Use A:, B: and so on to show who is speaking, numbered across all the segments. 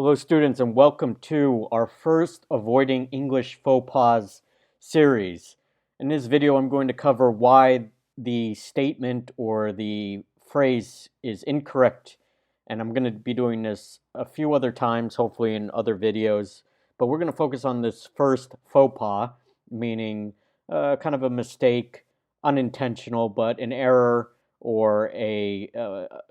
A: Hello, students, and welcome to our first Avoiding English Faux Pas series. In this video, I'm going to cover why the statement or the phrase is incorrect, and I'm going to be doing this a few other times, hopefully in other videos, but we're going to focus on this first faux pas, meaning kind of a mistake, unintentional, but an error or a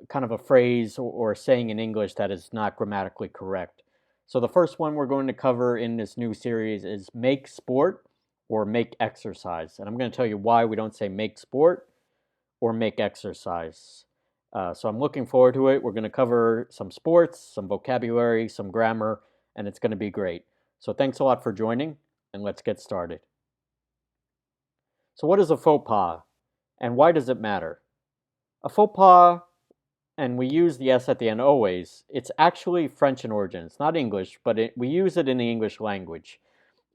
A: kind of a phrase or saying in English that is not grammatically correct. So the first one we're going to cover in this new series is make sport or make exercise. And I'm going to tell you why we don't say make sport or make exercise. So I'm looking forward to it. We're going to cover some sports, some vocabulary, some grammar, and it's going to be great. So thanks a lot for joining, and let's get started. So what is a faux pas, and why does it matter? A faux pas, and we use the S at the end always, it's actually French in origin. It's not English, but we use it in the English language.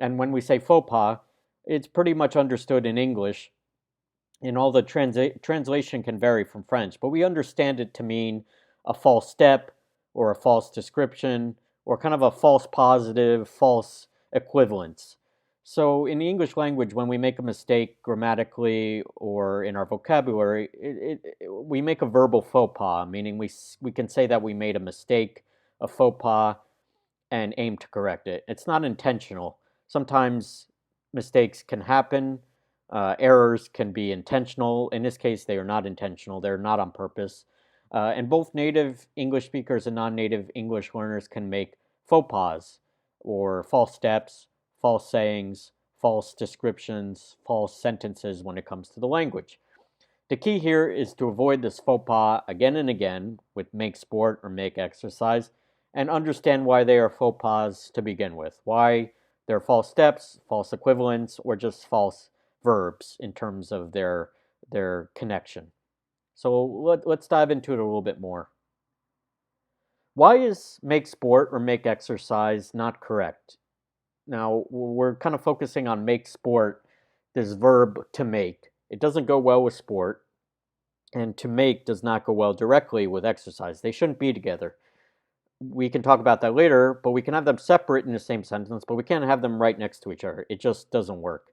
A: And when we say faux pas, it's pretty much understood in English, and all the translation can vary from French, but we understand it to mean a false step or a false description or kind of a false positive, false equivalence. So in the English language, when we make a mistake grammatically or in our vocabulary, we make a verbal faux pas, meaning we can say that we made a mistake, a faux pas, and aim to correct it. It's not intentional. Sometimes mistakes can happen. Errors can be intentional. In this case, they are not intentional. They're not on purpose. And both native English speakers and non-native English learners can make faux pas or false steps, false sayings, false descriptions, false sentences when it comes to the language. The key here is to avoid this faux pas again and again with make sport or make exercise and understand why they are faux pas to begin with. Why they're false steps, false equivalents, or just false verbs in terms of their connection. So let's dive into it a little bit more. Why is make sport or make exercise not correct? Now, we're kind of focusing on make sport, this verb to make. It doesn't go well with sport, and to make does not go well directly with exercise. They shouldn't be together. We can talk about that later, but we can have them separate in the same sentence, but we can't have them right next to each other. It just doesn't work.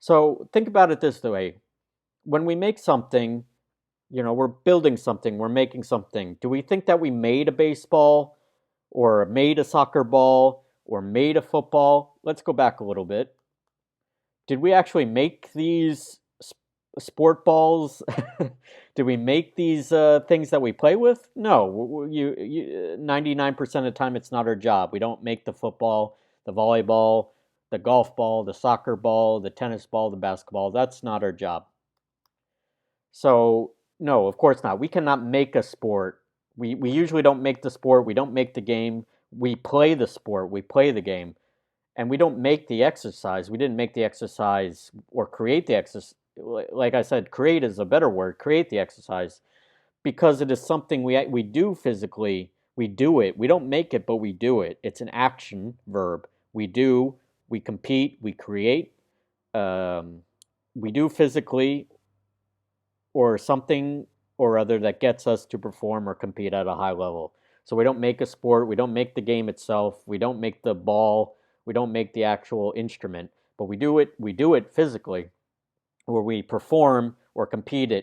A: So think about it this way. When we make something, we're building something, we're making something. Do we think that we made a baseball or made a soccer ball or made a football? Let's go back a little bit. Did we actually make these sport balls? Did we make these things that we play with? No. 99% of the time, it's not our job. We don't make the football, the volleyball, the golf ball, the soccer ball, the tennis ball, the basketball. That's not our job. So, no, of course not. We cannot make a sport. We usually don't make the sport. We don't make the game. We play the sport. We play the game. And we don't make the exercise. We didn't make the exercise or create the exercise. Like I said, create is a better word. Create the exercise because it is something we do physically. We do it. We don't make it, but we do it. It's an action verb. We do. We compete. We create. We do physically or something or other that gets us to perform or compete at a high level. So we don't make a sport. We don't make the game itself. We don't make the ball. We don't make the actual instrument, but we do it physically, where we perform or compete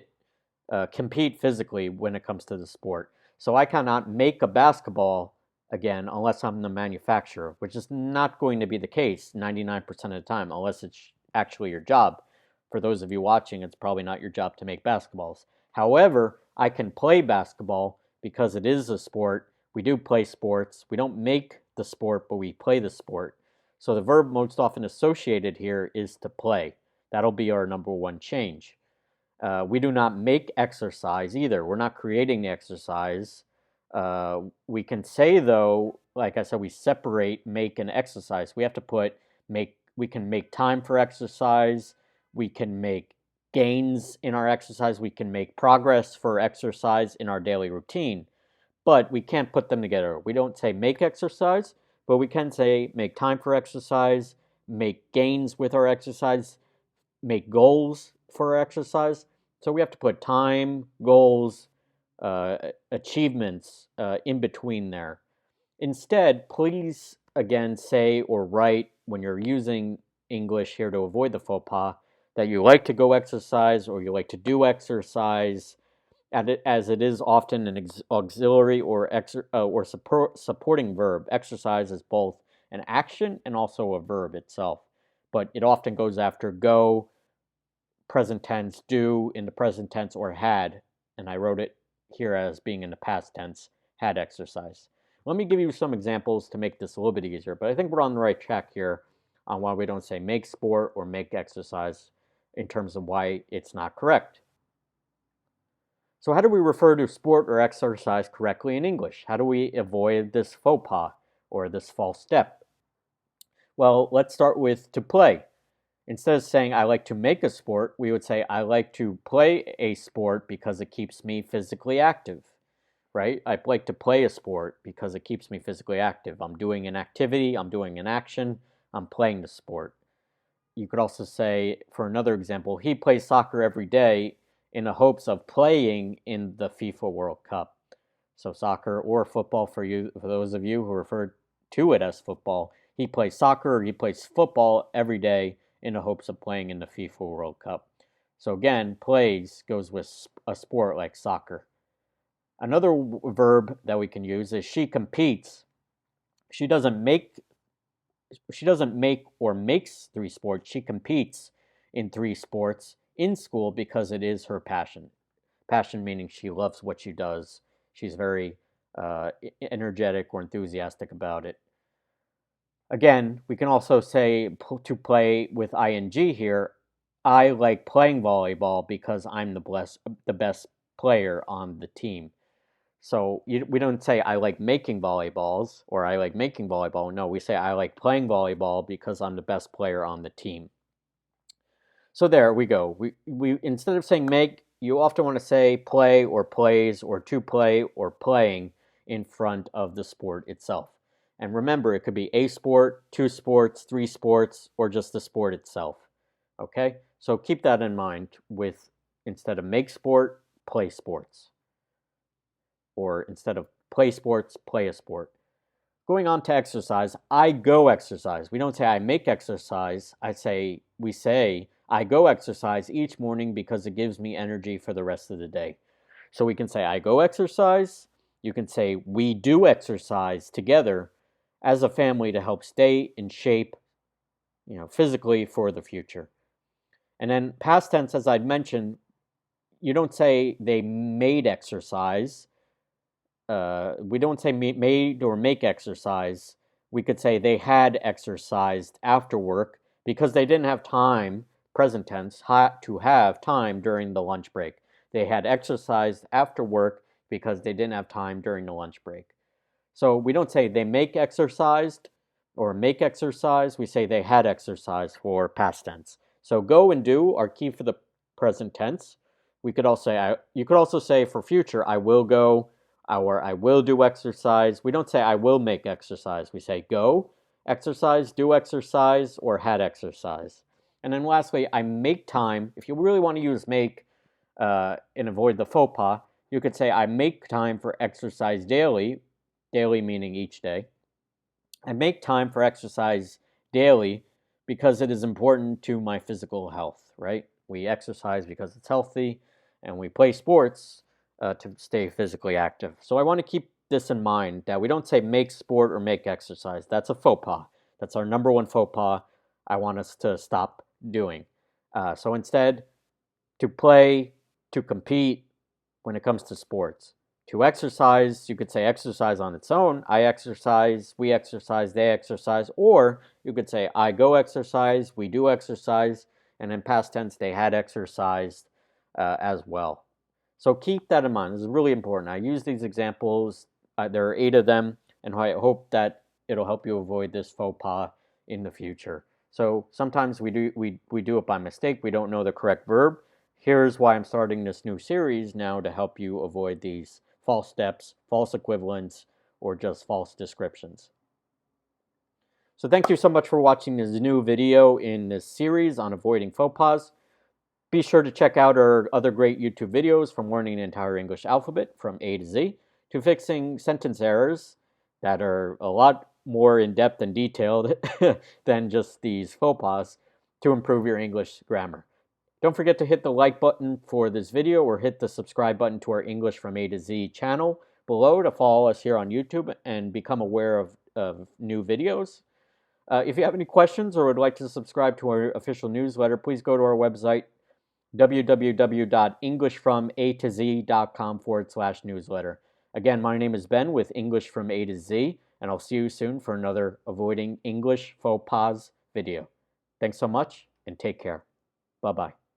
A: physically when it comes to the sport. So I cannot make a basketball again unless I'm the manufacturer, which is not going to be the case 99% of the time unless it's actually your job. For those of you watching, it's probably not your job to make basketballs. However, I can play basketball because it is a sport. We do play sports. We don't make the sport, but we play the sport. So the verb most often associated here is to play. That'll be our number one change. We do not make exercise either. We're not creating the exercise. We can say, though, like I said, we separate make and exercise. We have to put make. We can make time for exercise. We can make gains in our exercise. We can make progress for exercise in our daily routine. But we can't put them together. We don't say make exercise, but we can say make time for exercise, make gains with our exercise, make goals for our exercise. So we have to put time, goals, achievements in between there. Instead, please again say or write when you're using English here to avoid the faux pas that you like to go exercise or you like to do exercise, as it is often an auxiliary or supporting verb. Exercise is both an action and also a verb itself, but it often goes after go, present tense, do in the present tense, or had, and I wrote it here as being in the past tense, had exercised. Let me give you some examples to make this a little bit easier, but I think we're on the right track here on why we don't say make sport or make exercise in terms of why it's not correct. So how do we refer to sport or exercise correctly in English? How do we avoid this faux pas or this false step? Well, let's start with to play. Instead of saying I like to make a sport, we would say I like to play a sport because it keeps me physically active, right? I like to play a sport because it keeps me physically active. I'm doing an activity, I'm doing an action, I'm playing the sport. You could also say, for another example, he plays soccer every day in the hopes of playing in the FIFA World Cup. So soccer or football for you, for those of you who refer to it as football, he plays soccer or he plays football every day in the hopes of playing in the FIFA World Cup. So again, plays goes with a sport like soccer. Another verb that we can use is she competes. She doesn't make or makes three sports. She competes in three sports in school because it is her passion. Passion meaning she loves what she does. She's very energetic or enthusiastic about it. Again, we can also say to play with ing here. I like playing volleyball because I'm the best player on the team. So we don't say I like making volleyballs or I like making volleyball. No, we say I like playing volleyball because I'm the best player on the team. So there we go. We instead of saying make, you often want to say play or plays or to play or playing in front of the sport itself. And remember, it could be a sport, two sports, three sports, or just the sport itself. Okay? So keep that in mind with instead of make sport, play sports. Or instead of play sports, play a sport. Going on to exercise, I go exercise. We don't say I make exercise. We say I go exercise each morning because it gives me energy for the rest of the day. So we can say I go exercise. You can say we do exercise together as a family to help stay in shape, physically for the future. And then past tense, as I'd mentioned, you don't say they made exercise. We don't say made or make exercise. We could say they had exercised after work because they didn't have time, present tense, to have time during the lunch break. They had exercised after work because they didn't have time during the lunch break. So we don't say they make exercised or make exercise. We say they had exercise for past tense. So go and do are key for the present tense. You could also say for future, I will go, or I will do exercise. We don't say I will make exercise. We say go, exercise, do exercise, or had exercise. And then lastly, I make time. If you really want to use make and avoid the faux pas, you could say I make time for exercise daily, daily meaning each day. I make time for exercise daily because it is important to my physical health, right? We exercise because it's healthy, and we play sports to stay physically active. So I want to keep this in mind that we don't say make sport or make exercise. That's a faux pas. That's our number one faux pas I want us to stop doing. So instead, to play, to compete when it comes to sports. To exercise, you could say exercise on its own. I exercise, we exercise, they exercise. Or you could say I go exercise, we do exercise, and in past tense, they had exercised as well. So keep that in mind. This is really important. I use these examples. There are 8 of them, and I hope that it'll help you avoid this faux pas in the future. So sometimes we do it by mistake. We don't know the correct verb. Here's why I'm starting this new series now to help you avoid these false steps, false equivalents, or just false descriptions. So thank you so much for watching this new video in this series on avoiding faux pas. Be sure to check out our other great YouTube videos from learning the entire English alphabet from A to Z to fixing sentence errors that are a lot more in depth and detailed than just these faux pas to improve your English grammar. Don't forget to hit the like button for this video or hit the subscribe button to our English from A to Z channel below to follow us here on YouTube and become aware of new videos. If you have any questions or would like to subscribe to our official newsletter, please go to our website, www.englishfromatoz.com/newsletter. Again, my name is Ben with English from A to Z, and I'll see you soon for another Avoiding English Faux Pas video. Thanks so much, and take care. Bye-bye.